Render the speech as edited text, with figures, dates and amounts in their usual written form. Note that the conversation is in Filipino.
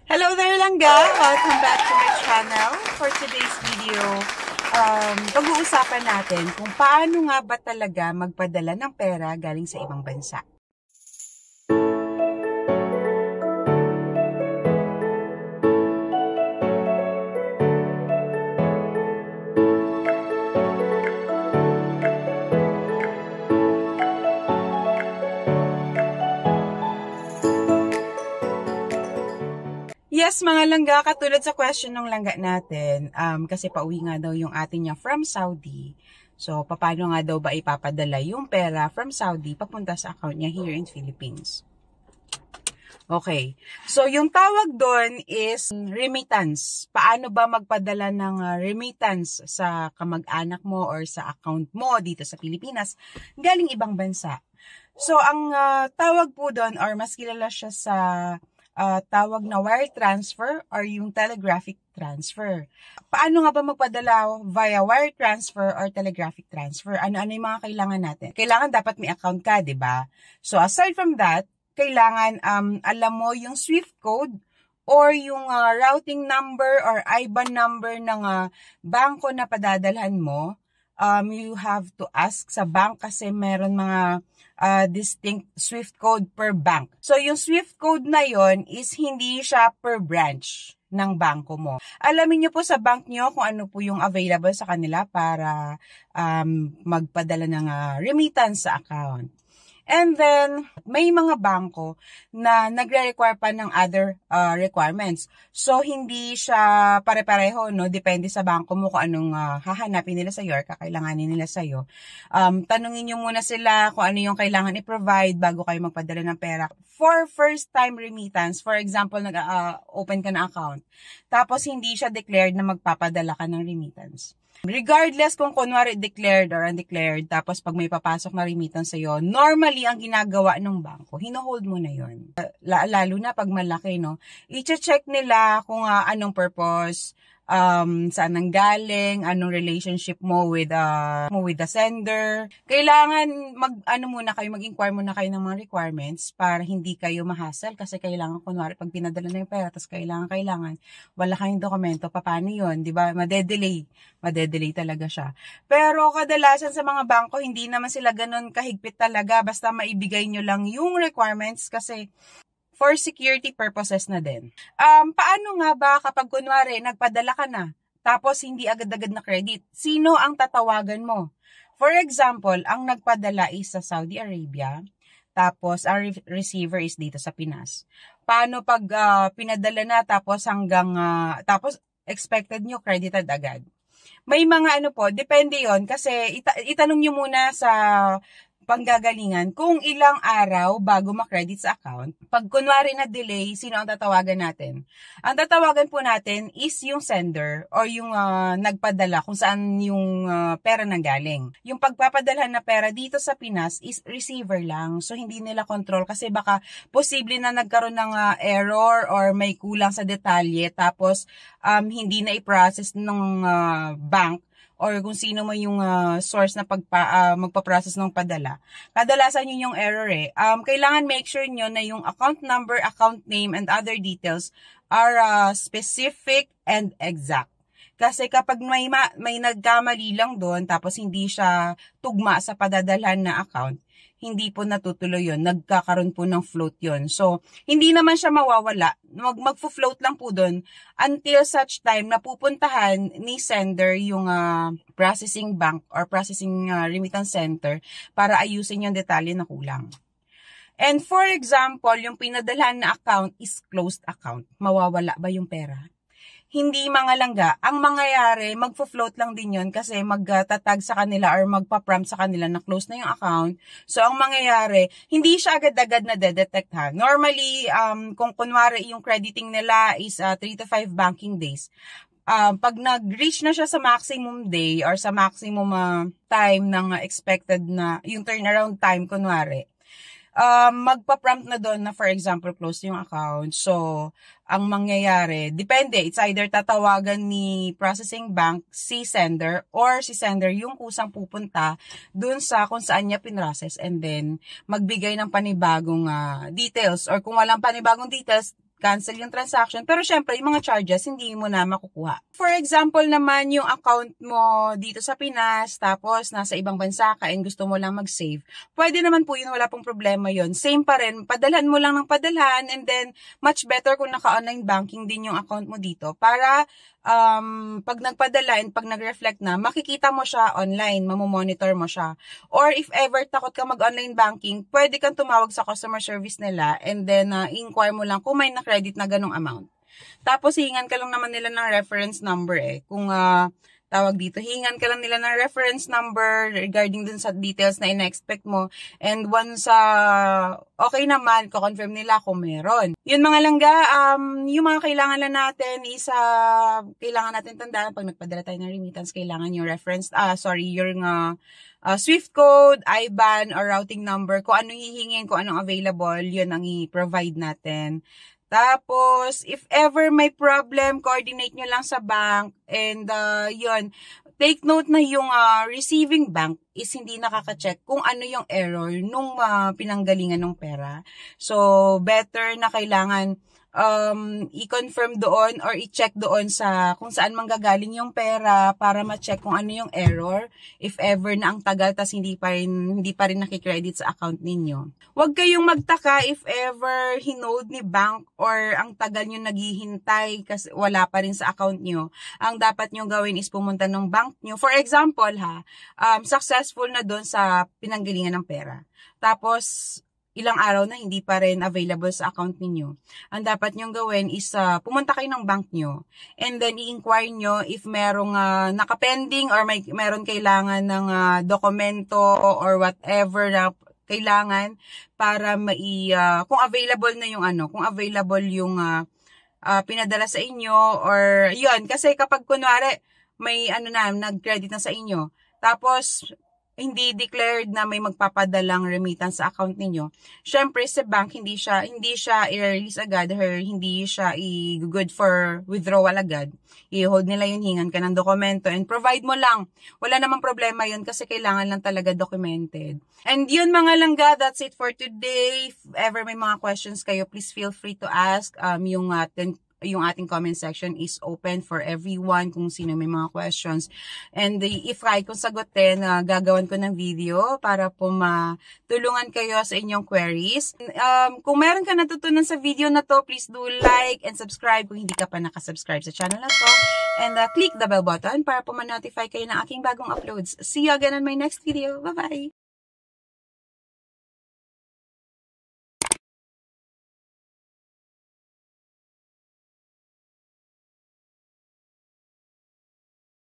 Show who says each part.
Speaker 1: Hello there, Langga! Welcome back to my channel. For today's video, pag-uusapan natin kung paano nga ba talaga magpadala ng pera galing sa ibang bansa. Yes, mga langga, katulad sa question ng langga natin, kasi pauwi nga daw yung atin niya from Saudi. So, paano nga daw ba ipapadala yung pera from Saudi papunta sa account niya here in Philippines? Okay. So, yung tawag doon is remittance. Paano ba magpadala ng remittance sa kamag-anak mo or sa account mo dito sa Pilipinas galing ibang bansa? So, ang tawag po doon or mas kilala siya sa tawag na wire transfer or yung telegraphic transfer. Paano nga ba magpadala via wire transfer or telegraphic transfer? Ano-ano yung mga kailangan natin? Kailangan dapat may account ka, di ba? So aside from that, kailangan alam mo yung SWIFT code or yung routing number or IBAN number ng bangko na padadalhan mo. You have to ask sa bank kasi meron mga distinct SWIFT code per bank. So, yung SWIFT code na yon is hindi siya per branch ng bangko mo. Alamin nyo po sa bank nyo kung ano po yung available sa kanila para magpadala ng remittance sa account. And then, may mga bangko na nagre-require pa ng other requirements. So, hindi siya pare-pareho, no? Depende sa bangko mo kung anong hahanapin nila sa'yo or kakailanganin nila sa'yo. Tanungin nyo muna sila kung ano yung kailangan i-provide bago kayo magpadala ng pera. For first-time remittance, for example, nag-open ka na account, tapos hindi siya declared na magpapadala ka ng remittance. Regardless kung kunwari declared or undeclared, tapos pag may papasok na remittance sa'yo, normally ang ginagawa ng bangko, hino-hold mo na yon. Lalo na pag malaki, no? I-check nila kung anong purpose, saan nang galing, anong relationship mo with the sender. Kailangan mag-inquire muna kayo ng mga requirements para hindi kayo ma-hassle kasi kailangan kunwari pag pinadala na yung pera tapos kailangan wala kayong dokumento, paano yun, di ba? Madedelay talaga siya. Pero kadalasan sa mga bangko, hindi naman sila ganun kahigpit talaga, basta maibigay nyo lang yung requirements kasi for security purposes na din. Paano nga ba kapag kunwari nagpadala ka na, tapos hindi agad-agad na credit? Sino ang tatawagan mo? For example, ang nagpadala is sa Saudi Arabia, tapos ang receiver is dito sa Pinas. Paano pag pinadala na tapos tapos expected nyo credited agad? May mga depende yon kasi itanong nyo muna sa panggagalingan kung ilang araw bago makredit sa account. Pag kunwari na delay, sino ang tatawagan natin? Ang tatawagan po natin is yung sender or yung nagpadala kung saan yung pera nanggaling. Yung pagpapadalhan na pera dito sa Pinas is receiver lang. So, hindi nila control kasi baka posible na nagkaroon ng error or may kulang sa detalye tapos hindi na i-process ng bank or kung sino man yung source na magpa-process ng padala. Kadalasan yun yung error eh. Kailangan make sure nyo na yung account number, account name, and other details are specific and exact. Kasi kapag may nagkamali lang doon, tapos hindi siya tugma sa padadalhan na account, hindi po natutuloy yun. Nagkakaroon po ng float yun. So, hindi naman siya mawawala. Magfo-float lang po doon until such time na pupuntahan ni sender yung processing bank or processing remittance center para ayusin yung detalye na kulang. And for example, yung pinadalhan na account is closed account. Mawawala ba yung pera? Hindi mga langga. Ang mangyayari, magfo-float lang din yun kasi magtatag sa kanila or magpa-prompt sa kanila na close na yung account. So, ang mangyayari, hindi siya agad-agad na detect ha. Normally, kung kunwari yung crediting nila is 3 to 5 banking days, pag nag-reach na siya sa maximum day or sa maximum time ng expected na, yung turnaround time, kunwari, magpa-prompt na doon na for example close yung account. So, ang mangyayari, depende, it's either tatawagan ni processing bank si sender or si sender yung kusang pupunta doon sa kung saan niya pinrocess and then magbigay ng panibagong details or kung walang panibagong details, cancel yung transaction. Pero syempre, yung mga charges, hindi mo na makukuha. For example naman, yung account mo dito sa Pinas, tapos nasa ibang bansa ka and gusto mo lang mag-save, pwede naman po yun, wala pong problema yun. Same pa rin, padalhan mo lang ng padalhan, and then much better kung naka-online banking din yung account mo dito para pag nagpadala and pag nag-reflect na, makikita mo siya online, mamomonitor mo siya. Or if ever takot ka mag-online banking, pwede kang tumawag sa customer service nila and then inquire mo lang kung may na-credit na ganong amount. Tapos hihingan ka lang naman nila ng reference number kung tawag dito, hihingan ka lang nila ng reference number regarding dun sa details na ina-expect mo. And once okay naman, ko-confirm nila kung meron. Yun mga langga, yung mga kailangan lang natin is, kailangan natin tandaan pag nagpadala tayo ng remittance, kailangan yung reference, yung SWIFT code, IBAN, or routing number, kung anong hihingin, kung anong available, yun ang i-provide natin. Tapos, if ever may problem, coordinate nyo lang sa bank. And, yun, take note na yung receiving bank is hindi nakaka-check kung ano yung error nung pinanggalingan ng pera. So, better na kailangan i-confirm doon or i-check doon sa kung saan manggagaling yung pera para ma-check kung ano yung error if ever na ang tagal tas hindi pa rin nakikredit sa account ninyo. Huwag kayong magtaka if ever hinold ni bank or ang tagal nyo naghihintay kasi wala pa rin sa account nyo. Ang dapat nyo gawin is pumunta ng bank nyo. For example successful na doon sa pinanggalingan ng pera. Tapos ilang araw na hindi pa rin available sa account ninyo. Ang dapat nyong gawin is pumunta kayo ng bank nyo and then i-inquire nyo if merong nakapending or meron kailangan ng dokumento or whatever na kailangan para kung available na yung kung available yung pinadala sa inyo or yun. Kasi kapag kunwari may nag-credit na sa inyo, tapos hindi declared na may magpapadalang remittance sa account ninyo. Syempre sa bank hindi siya i-release agad or hindi siya i-good for withdrawal agad. I-hold nila yun, hingan ka ng dokumento and provide mo lang. Wala namang problema yun kasi kailangan lang talaga documented. And yun mga langga, that's it for today. If ever may mga questions kayo, please feel free to ask. Yung ating comment section is open for everyone kung sino may mga questions. And if kaya kong sagutin, gagawan ko ng video para po matulungan kayo sa inyong queries. Kung meron ka natutunan sa video na to, please do like and subscribe kung hindi ka pa nakasubscribe sa channel na to. And click the bell button para po ma-notify kayo ng aking bagong uploads. See you again on my next video. Bye-bye!